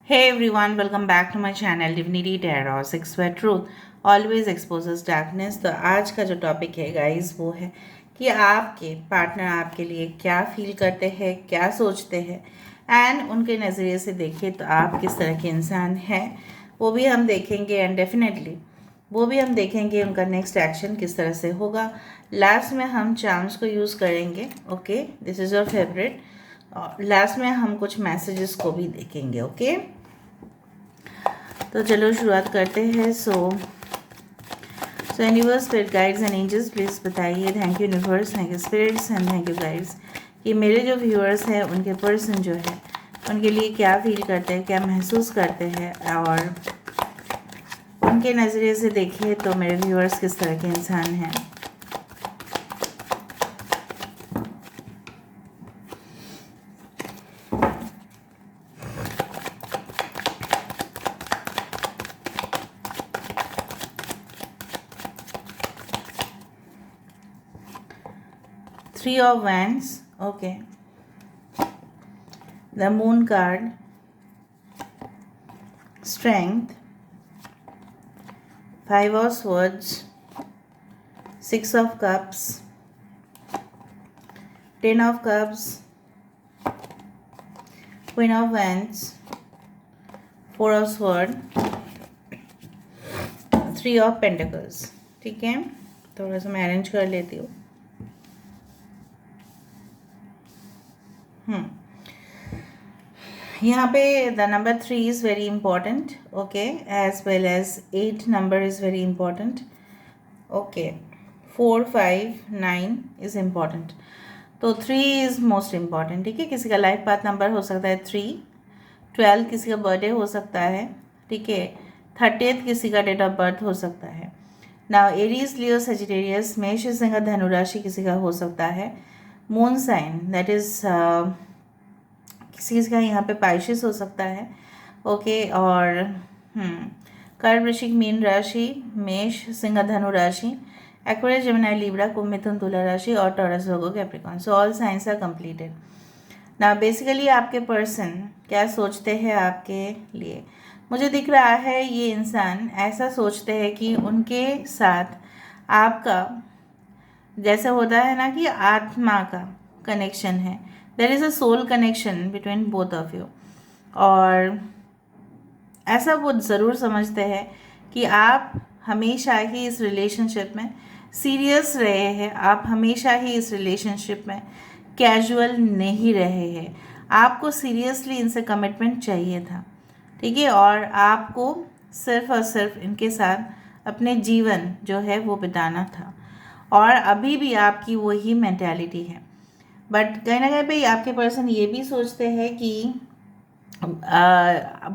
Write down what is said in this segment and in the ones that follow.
Hey everyone, welcome back to my channel Divinity Tarot 6 where truth always exposes darkness। तो आज का जो topic है गाइस वो है कि आपके पार्टनर आपके लिए क्या फील करते हैं, क्या सोचते हैं एंड उनके नज़रिए से देखें तो आप किस तरह के इंसान हैं वो भी हम देखेंगे एंड डेफिनेटली वो भी हम देखेंगे उनका नेक्स्ट एक्शन किस तरह से होगा। लास्ट में हम चार्म्स को यूज़ करेंगे। Okay, this is your favourite. Last में हम कुछ मैसेजेस को भी देखेंगे। ओके, तो चलो शुरुआत करते हैं। So universe, spirit guides and angels please बताइए। Thank you universe, thank you spirits and thank you guides कि मेरे जो व्यूअर्स हैं उनके पर्सन जो है उनके लिए क्या फील करते हैं, क्या महसूस करते हैं और उनके नज़रिए से देखिए तो मेरे व्यूअर्स किस तरह के इंसान हैं। Three of Wands, okay. The Moon card, Strength, Five of Swords, Six of Cups, Ten of Cups, Queen of Wands, Four of Swords, Three of Pentacles। ठीक है, थोड़ा सा मैं अरेंज कर लेती हूँ। यहाँ पे the number 3 is very important, okay, as well as 8 number is very important, okay. 4, 5, 9 is important, तो 3 इज़ मोस्ट इम्पॉर्टेंट। ठीक है, किसी का लाइफ पाथ नंबर हो सकता है 3, 12 किसी का बर्थडे हो सकता है, ठीक है, 30th किसी का डेट ऑफ बर्थ हो सकता है। नाउ एरीज, लियो, सेजिटेरियस, मेष, सिंह, धनु राशि किसी का हो सकता है। मून साइन दैट इज़ किसी का यहाँ पे पाइशिस हो सकता है, ओके। और कर्क, वृश्चिक, मीन राशि, मेष, सिंह, धनु राशि, एक्वेरियस, जेमिनी, लिब्रा, कुंभ, मिथुन, तुला राशि और Taurus, Virgo, Capricorn. So all signs are completed. ना बेसिकली आपके पर्सन क्या सोचते हैं आपके लिए, मुझे दिख रहा है ये इंसान ऐसा सोचते हैं कि उनके साथ आपका जैसे होता है ना कि आत्मा का कनेक्शन है, there is a soul connection between both of you. और ऐसा वो ज़रूर समझते हैं कि आप हमेशा ही इस रिलेशनशिप में सीरियस रहे हैं, आप हमेशा ही इस रिलेशनशिप में कैजुअल नहीं रहे हैं, आपको सीरियसली इनसे कमिटमेंट चाहिए था, ठीक है। और आपको सिर्फ और सिर्फ इनके साथ अपने जीवन जो है वो बिताना था और अभी भी आपकी वही मेंटालिटी है। बट कहीं ना कहीं पे आपके पर्सन ये भी सोचते हैं कि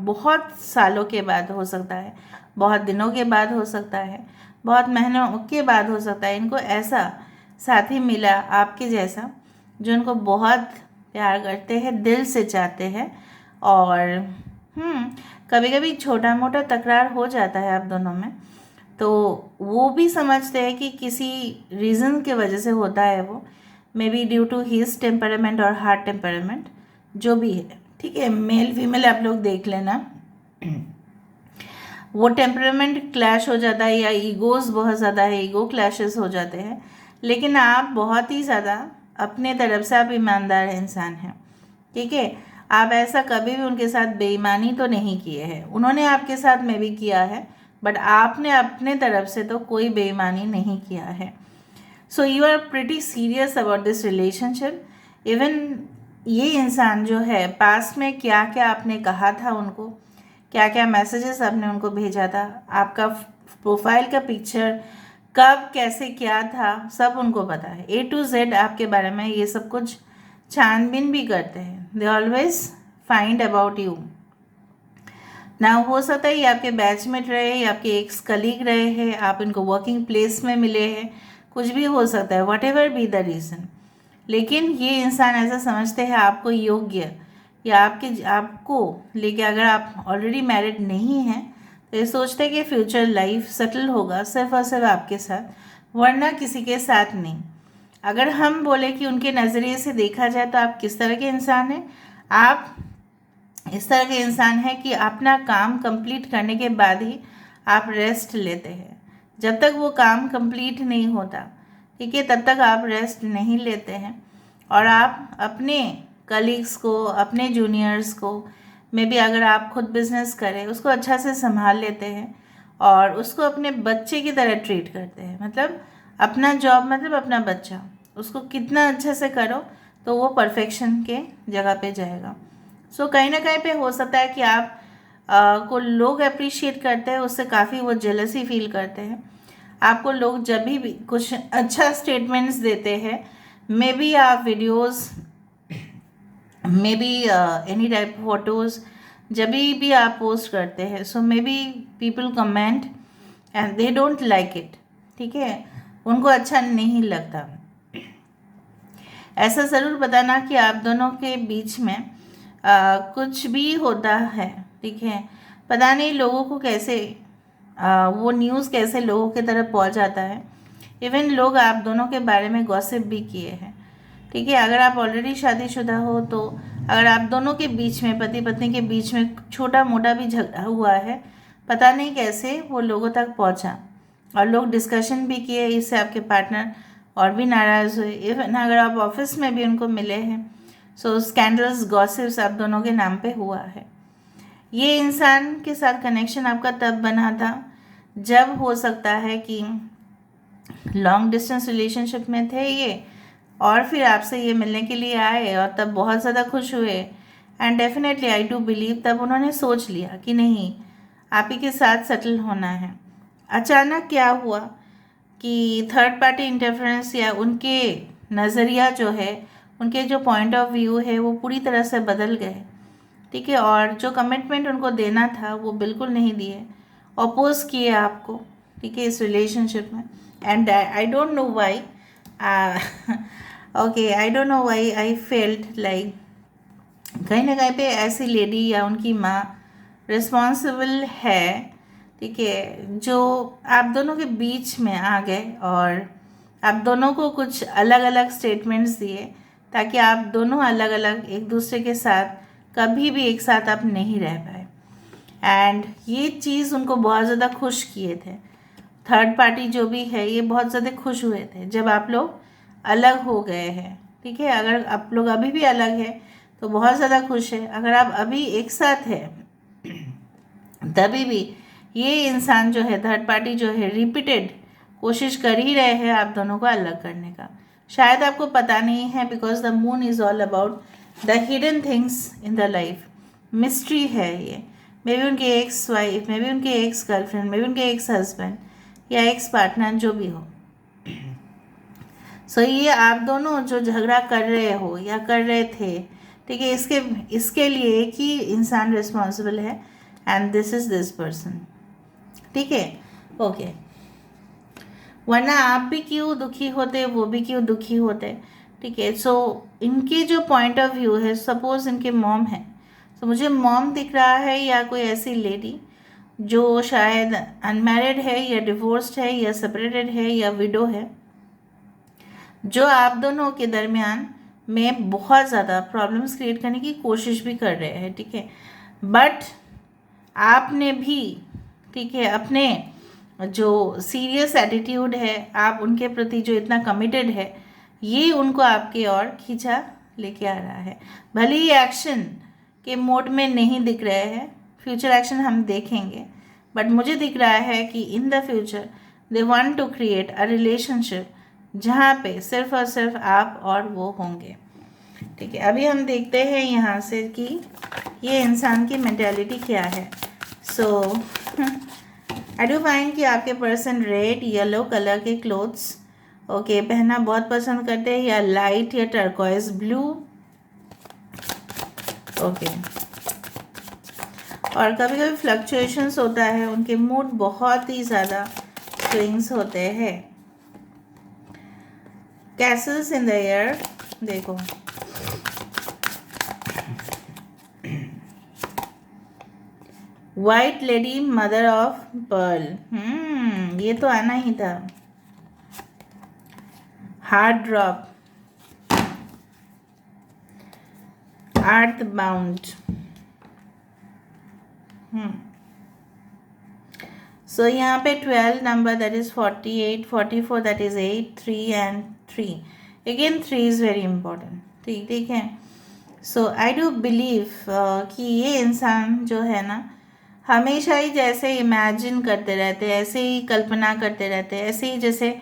बहुत सालों के बाद हो सकता है, बहुत दिनों के बाद हो सकता है, बहुत महीनों के बाद हो सकता है, इनको ऐसा साथी मिला आपके जैसा जो इनको बहुत प्यार करते हैं, दिल से चाहते हैं। और कभी कभी छोटा मोटा तकरार हो जाता है आप दोनों में, तो वो भी समझते हैं कि किसी रीज़न के वजह से होता है, वो may be due to his temperament और हार्ट टेम्परामेंट, जो भी है, ठीक है। मेल फीमेल आप लोग देख लेना, वो टेम्परामेंट क्लैश हो जाता है या ईगोज़ बहुत ज़्यादा है, ईगो क्लैशेस हो जाते हैं। लेकिन आप बहुत ही ज़्यादा अपने तरफ से आप ईमानदार इंसान हैं, ठीक है। आप ऐसा कभी भी उनके साथ बेईमानी तो नहीं किए हैं, उन्होंने आपके साथ में भी किया है, बट आपने अपने तरफ से तो कोई बेईमानी नहीं किया है। So you are pretty serious about this relationship. Even ये इंसान जो है पास्ट में क्या क्या आपने कहा था उनको, क्या क्या मैसेजेस आपने उनको भेजा था, आपका प्रोफाइल का पिक्चर कब कैसे क्या था, सब उनको पता है। A to Z आपके बारे में ये सब कुछ छानबीन भी करते हैं। They always find about you. ना हो सकता है ये आपके बैचमेट रहे या आपके एक्स कलीग रहे हैं, आप इनको वर्किंग प्लेस में मिले हैं, कुछ भी हो सकता है, what ever be the reason. लेकिन ये इंसान ऐसा समझते हैं आपको योग्य, या आपको लेके अगर आप ऑलरेडी मैरिड नहीं हैं तो ये सोचते हैं कि फ्यूचर लाइफ सेटल होगा सिर्फ और सिर्फ आपके साथ, वरना किसी के साथ नहीं। अगर हम बोले कि उनके नज़रिए से देखा जाए तो आप किस तरह के इंसान हैं, आप इस तरह के इंसान है कि अपना काम कंप्लीट करने के बाद ही आप रेस्ट लेते हैं। जब तक वो काम कंप्लीट नहीं होता, ठीक है, तब तक आप रेस्ट नहीं लेते हैं। और आप अपने कलीग्स को, अपने जूनियर्स को, मे बी अगर आप खुद बिजनेस करें, उसको अच्छा से संभाल लेते हैं और उसको अपने बच्चे की तरह ट्रीट करते हैं। मतलब अपना जॉब मतलब अपना बच्चा, उसको कितना अच्छे से करो तो वो परफेक्शन के जगह पे जाएगा। सो कहीं ना कहीं पे हो सकता है कि आप को लोग अप्रिशिएट करते हैं, उससे काफ़ी वो जेलसी फील करते हैं। आपको लोग जब भी कुछ अच्छा स्टेटमेंट्स देते हैं, मे बी आप videos, maybe any type photos जब भी आप पोस्ट करते हैं, so maybe people comment and they don't like it, ठीक है, उनको अच्छा नहीं लगता। ऐसा ज़रूर बताना कि आप दोनों के बीच में कुछ भी होता है, ठीक है। पता नहीं लोगों को कैसे वो न्यूज़ कैसे लोगों के तरफ पहुंच जाता है। इवन लोग आप दोनों के बारे में गॉसिप भी किए हैं, ठीक है। अगर आप ऑलरेडी शादीशुदा हो तो अगर आप दोनों के बीच में, पति पत्नी के बीच में छोटा मोटा भी झगड़ा हुआ है, पता नहीं कैसे वो लोगों तक पहुंचा और लोग डिस्कशन भी किए, इससे आपके पार्टनर और भी नाराज़ हुए। इवन अगर आप ऑफिस में भी उनको मिले हैं, सो स्कैंडल्स, गॉसिप्स आप दोनों के नाम पे हुआ है। ये इंसान के साथ कनेक्शन आपका तब बना था जब हो सकता है कि लॉन्ग डिस्टेंस रिलेशनशिप में थे ये, और फिर आपसे ये मिलने के लिए आए और तब बहुत ज़्यादा खुश हुए। And definitely I do believe तब उन्होंने सोच लिया कि नहीं, आप ही के साथ सेटल होना है। अचानक क्या हुआ कि थर्ड पार्टी इंटरफेरेंस या उनके नज़रिया जो है, उनके जो पॉइंट ऑफ व्यू है वो पूरी तरह से बदल गए, ठीक है। और जो कमिटमेंट उनको देना था वो बिल्कुल नहीं दिए, अपोज किए आपको, ठीक है, इस रिलेशनशिप में। And I don't know why, okay, I don't know why I felt like कहीं ना कहीं पे ऐसी लेडी या उनकी माँ रिस्पॉन्सिबल है, ठीक है, जो आप दोनों के बीच में आ गए और आप दोनों को कुछ अलग अलग स्टेटमेंट्स दिए ताकि आप दोनों अलग अलग एक दूसरे के साथ कभी भी एक साथ आप नहीं रह पाए। एंड ये चीज़ उनको बहुत ज़्यादा खुश किए थे। थर्ड पार्टी जो भी है ये बहुत ज़्यादा खुश हुए थे जब आप लोग अलग हो गए हैं, ठीक है। अगर आप लोग अभी भी अलग है तो बहुत ज़्यादा खुश है। अगर आप अभी एक साथ है तभी भी ये इंसान जो है, थर्ड पार्टी जो है, रिपीटेड कोशिश कर ही रहे हैं आप दोनों को अलग करने का। शायद आपको पता नहीं है, because the moon is all about the hidden things in the life. Mystery है ये। मे बी उनके एक्स वाइफ, मे बी उनके एक्स गर्लफ्रेंड, मे बी उनके एक्स हस्बैंड या एक्स पार्टनर जो भी हो। सो ये आप दोनों जो झगड़ा कर रहे हो या कर रहे थे, ठीक है, इसके लिए एक ही इंसान रिस्पॉन्सिबल है and this is this person, ठीक है, ओके। वरना आप भी क्यों दुखी होते, वो भी क्यों दुखी होते, ठीक है। सो इनके जो पॉइंट ऑफ व्यू है, सपोज इनके मॉम है, तो मुझे मॉम दिख रहा है या कोई ऐसी लेडी जो शायद अनमैरिड है या डिवोर्स्ड है या सेपरेटेड है या विडो है, जो आप दोनों के दरमियान में बहुत ज़्यादा प्रॉब्लम्स क्रिएट करने की कोशिश भी कर रहे हैं, ठीक है। बट आपने भी, ठीक है, अपने जो सीरियस एटीट्यूड है, आप उनके प्रति जो इतना कमिटेड है, ये उनको आपके ओर खींचा लेके आ रहा है। भले ही एक्शन के मोड में नहीं दिख रहे हैं, फ्यूचर एक्शन हम देखेंगे, बट मुझे दिख रहा है कि in the future they want to create a relationship जहाँ पे सिर्फ और सिर्फ आप और वो होंगे, ठीक है। अभी हम देखते हैं यहाँ से कि ये इंसान की मेंटालिटी क्या है। सो आई डू फाइंड कि आपके पर्सन रेड येलो कलर के क्लोथ्स, ओके, पहनना बहुत पसंद करते हैं, या लाइट या टर्कोइज ब्लू, ओके। और कभी कभी फ्लक्चुएशंस होता है, उनके मूड बहुत ही ज़्यादा स्विंग्स होते हैं। कैसल्स इन द एयर, देखो, white lady mother of pearl, ये तो आना ही था। हार्ट ड्रॉप, अर्थ बाउंड, सो यहाँ पे 12 number that is 48, 44 that is 8, 3 and 3. Again 3 is very important. ठीक है. सो आई डू बिलीव कि ये इंसान जो है ना, हमेशा ही जैसे इमेजिन करते रहते हैं, ऐसे ही कल्पना करते रहते हैं, ऐसे ही जैसे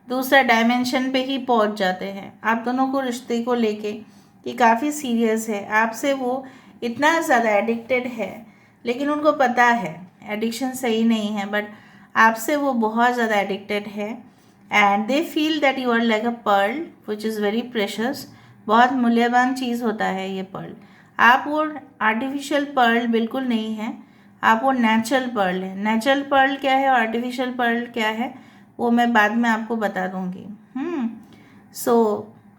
दूसरा डायमेंशन पे ही पहुंच जाते हैं. आप दोनों को रिश्ते को लेके कि काफ़ी सीरियस है, आपसे वो इतना ज़्यादा एडिक्टेड है, लेकिन उनको पता है एडिक्शन सही नहीं है, बट आपसे वो बहुत ज़्यादा एडिक्टेड है. And they feel that you are like a pearl which is very precious. बहुत मूल्यवान चीज़ होता है ये पर्ल. आप वो आर्टिफिशियल पर्ल बिल्कुल नहीं है, आप वो नेचुरल पर्ल है. नेचुरल पर्ल क्या है और आर्टिफिशियल पर्ल क्या है वो मैं बाद में आपको बता दूंगी. So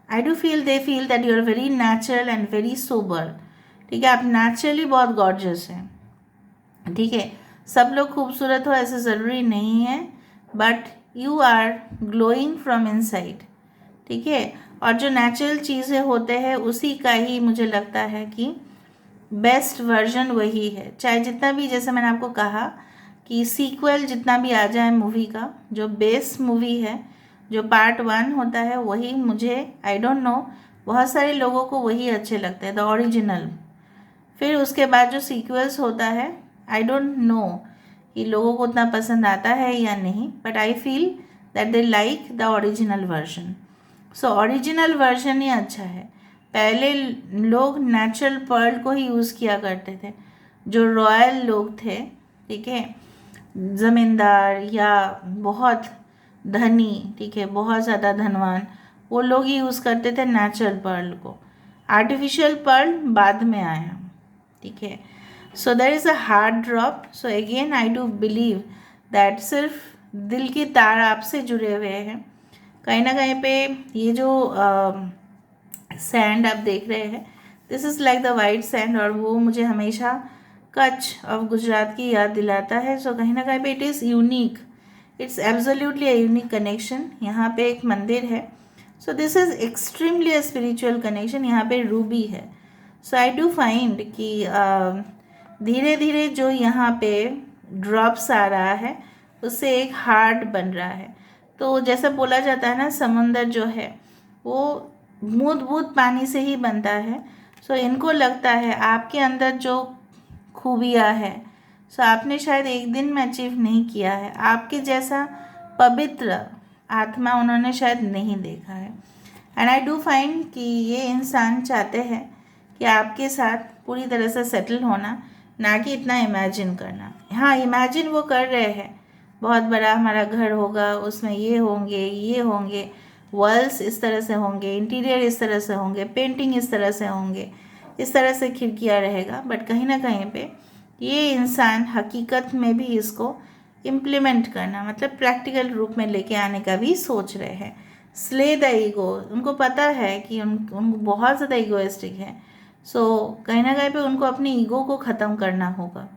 I do feel they feel that you are very natural and very sober. ठीक है, आप नेचुरली बहुत गॉर्जियस हैं. ठीक है, सब लोग खूबसूरत हो ऐसे ज़रूरी नहीं है, but you are glowing from inside. ठीक है, और जो नेचुरल चीज़ें होते हैं उसी का ही मुझे लगता है कि बेस्ट वर्जन वही है. चाहे जितना भी, जैसे मैंने आपको कहा कि सीक्वल जितना भी आ जाए मूवी का, जो बेस मूवी है, जो पार्ट 1 होता है वही मुझे, आई डोंट नो, बहुत सारे लोगों को वही अच्छे लगते हैं, द ओरिजिनल. फिर उसके बाद जो सीक्वल्स होता है, आई डोंट नो कि लोगों को उतना पसंद आता है या नहीं, but I feel that they like the original version. So original version ही अच्छा है. पहले लोग नेचुरल पर्ल को ही यूज़ किया करते थे. जो रॉयल लोग थे, ठीक है, ज़मींदार या बहुत धनी, ठीक है, बहुत ज़्यादा धनवान, वो लोग ही यूज़ करते थे नेचुरल पर्ल को. आर्टिफिशियल पर्ल बाद में आया. ठीक है. So there is a heart drop. So again I do believe that सिर्फ दिल की तार आपसे जुड़े हुए हैं. कहीं ना कहीं पे ये जो सैंड आप देख रहे हैं, this is like the white sand, और वो मुझे हमेशा कच्छ ऑफ गुजरात की याद दिलाता है. सो कहीं ना कहीं पे it is unique, it's absolutely a unique connection. यहाँ पे एक मंदिर है. So this is extremely a spiritual connection. यहाँ पे रूबी है. सो आई डू फाइंड कि धीरे धीरे जो यहाँ पे ड्रॉप्स आ रहा है उससे एक हार्ट बन रहा है. तो जैसा बोला जाता है ना, समुंदर जो है वो बूंद बूंद पानी से ही बनता है. सो इनको लगता है आपके अंदर जो खूबियाँ है, सो आपने शायद एक दिन में अचीव नहीं किया है. आपके जैसा पवित्र आत्मा उन्होंने शायद नहीं देखा है. एंड आई डू फाइंड कि ये इंसान चाहते हैं कि आपके साथ पूरी तरह से सेटल होना, ना कि इतना इमेजिन करना. हाँ, इमेजिन वो कर रहे हैं, बहुत बड़ा हमारा घर होगा, उसमें ये होंगे, वॉल्स इस तरह से होंगे, इंटीरियर इस तरह से होंगे, पेंटिंग इस तरह से होंगे, इस तरह से खिड़कियाँ रहेगा. बट कहीं ना कहीं पे ये इंसान हकीकत में भी इसको इम्प्लीमेंट करना, मतलब प्रैक्टिकल रूप में लेके आने का भी सोच रहे हैं. Slay the ego. उनको पता है कि उनको बहुत ज़्यादा ईगोइस्टिक है. सो कहीं ना कहीं पे उनको अपनी ईगो को ख़त्म करना होगा.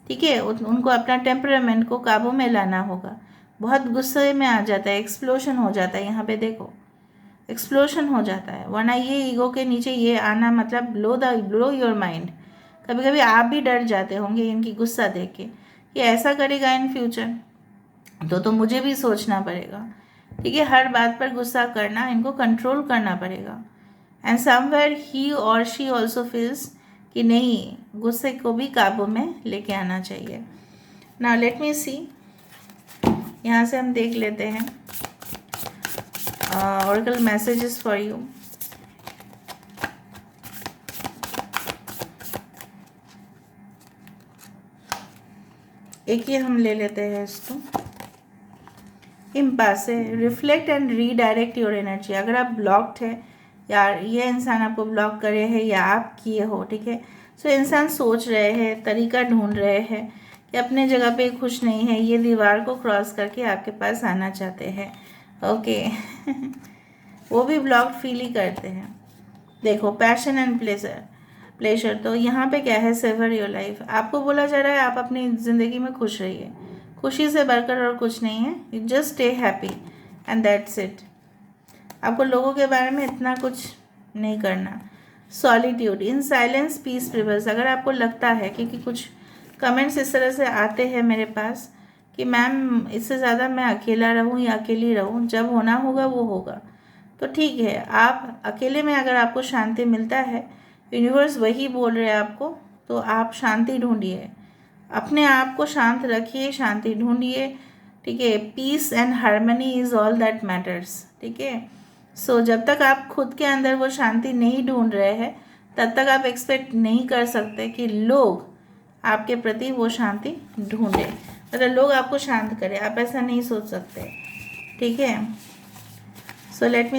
ठीक है, उनको अपना टेम्परामेंट को काबू में लाना होगा. बहुत गुस्से में आ जाता है, एक्सप्लोशन हो जाता है. यहाँ पे देखो, एक्सप्लोशन हो जाता है. वरना ये ईगो के नीचे ये आना मतलब ब्लो योर माइंड. कभी कभी आप भी डर जाते होंगे इनकी गुस्सा देख के कि ऐसा करेगा इन फ्यूचर, तो मुझे भी सोचना पड़ेगा. ठीक है, हर बात पर गुस्सा करना, इनको कंट्रोल करना पड़ेगा. एंड समवेयर ही और शी ऑल्सो फील्स कि नहीं, गुस्से को भी काबू में लेके आना चाहिए. नाउ लेट मी सी, यहाँ से हम देख लेते हैं ऑरेकल मैसेजेस फॉर यू. एक ही हम ले लेते हैं इसको. इम्पास है, reflect and redirect your energy. अगर आप ब्लॉक्ड है या ये इंसान आपको ब्लॉक करे है या आप किए हो, ठीक है, सो इंसान सोच रहे हैं, तरीका ढूंढ रहे हैं कि अपने जगह पे खुश नहीं है, ये दीवार को क्रॉस करके आपके पास आना चाहते हैं. ओके वो भी ब्लॉक्ड फील ही करते हैं. देखो, पैशन एंड प्लेजर तो यहाँ पे क्या है, सेवर योर लाइफ. आपको बोला जा रहा है आप अपनी ज़िंदगी में खुश रहिए. खुशी से बढ़कर और कुछ नहीं है. You just stay happy and that's it. आपको लोगों के बारे में इतना कुछ नहीं करना. Solitude, in silence peace prevails. अगर आपको लगता है कि कुछ कमेंट्स इस तरह से आते हैं मेरे पास कि मैम इससे ज़्यादा मैं अकेला रहूँ या अकेली रहूँ, जब होना होगा वो होगा। तो ठीक है, आप अकेले में अगर आपको शांति मिलता है, यूनिवर्स वही बोल रहे हैं आपको, तो आप शांति ढूंढिए, अपने आप को शांत रखिए, शांति ढूंढिए। ठीक है, peace and harmony is all that matters. ठीक है, सो जब तक आप खुद के अंदर वो शांति नहीं ढूंढ रहे हैं, तब तक आप एक्सपेक्ट नहीं कर सकते कि लोग आपके प्रति वो शांति ढूंढे, मतलब लोग आपको शांत करें। आप ऐसा नहीं सोच सकते। ठीक है, so let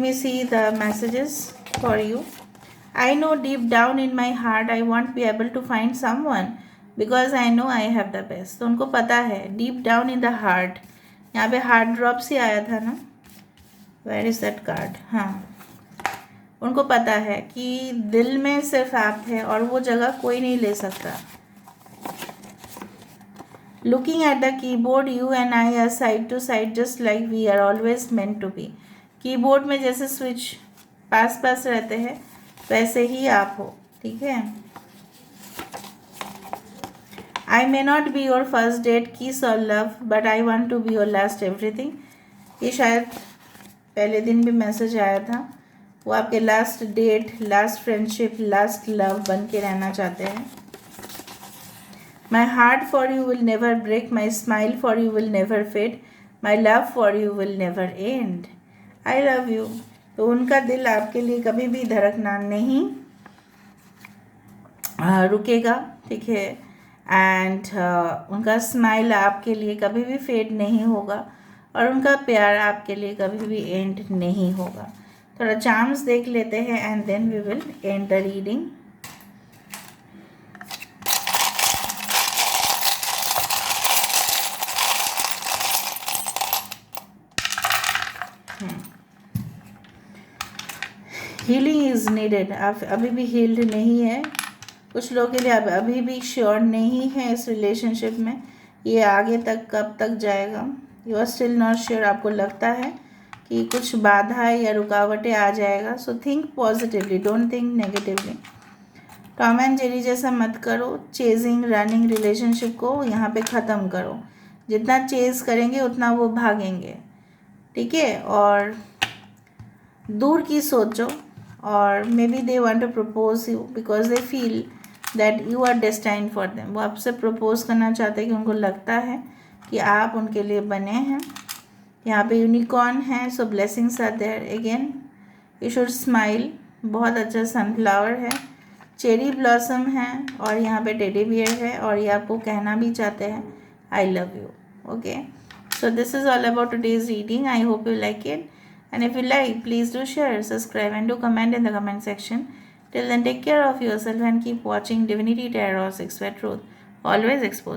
me see the messages for you. I know deep down in my heart I won't be able to find someone because I know I have the best. तो उनको पता है, deep down in the heart, यहाँ पे heart drop से आया था ना, वेयर इज दैट कार्ड। हाँ, उनको पता है कि दिल में सिर्फ आप है और वो जगह कोई नहीं ले सकता। Looking at the keyboard, you and I are side to side just like we are always meant to be. Keyboard में जैसे स्विच पास पास रहते हैं, वैसे ही आप हो। ठीक है, I may not be your first date kiss और love, but I want to be your last everything. ये शायद पहले दिन भी मैसेज आया था। वो आपके last date, last friendship, last love बन के रहना चाहते हैं। My heart for you will never break, my smile for you will never fade, my love for you will never end. I love you. तो उनका दिल आपके लिए कभी भी धड़कना नहीं रुकेगा। ठीक है, एंड उनका स्माइल आपके लिए कभी भी फेड नहीं होगा और उनका प्यार आपके लिए कभी भी एंड नहीं होगा। थोड़ा चार्म्स देख लेते हैं and then we will end the reading. Healing is needed. आप अभी भी हील्ड नहीं है। कुछ लोगों के लिए आप अभी भी श्योर नहीं है इस रिलेशनशिप में, ये आगे तक कब तक जाएगा। You are still not sure. आपको लगता है कि कुछ बाधा या रुकावटें आ जाएगा। So think positively, don't think negatively. Tom and Jerry जैसा मत करो। चेजिंग रनिंग रिलेशनशिप को यहाँ पे ख़त्म करो। जितना चेज करेंगे उतना वो भागेंगे। ठीक है, और दूर की सोचो। और maybe they want to propose you because they feel that you are destined for them. वो आपसे प्रपोज करना चाहते हैं कि उनको लगता है कि आप उनके लिए बने हैं। यहाँ पे यूनिकॉर्न है, so blessings are there again. You should smile. बहुत अच्छा सनफ्लावर है, चेरी ब्लॉसम है और यहाँ पे टेडी बियर है और ये आपको कहना भी चाहते हैं आई love you. Okay, so this is all about today's reading. I hope you like it, and if you like, please do share, subscribe and do comment in the comment section. Till then, take care of yourself and keep watching Divinity Tarot 6 Where Truth always exposed.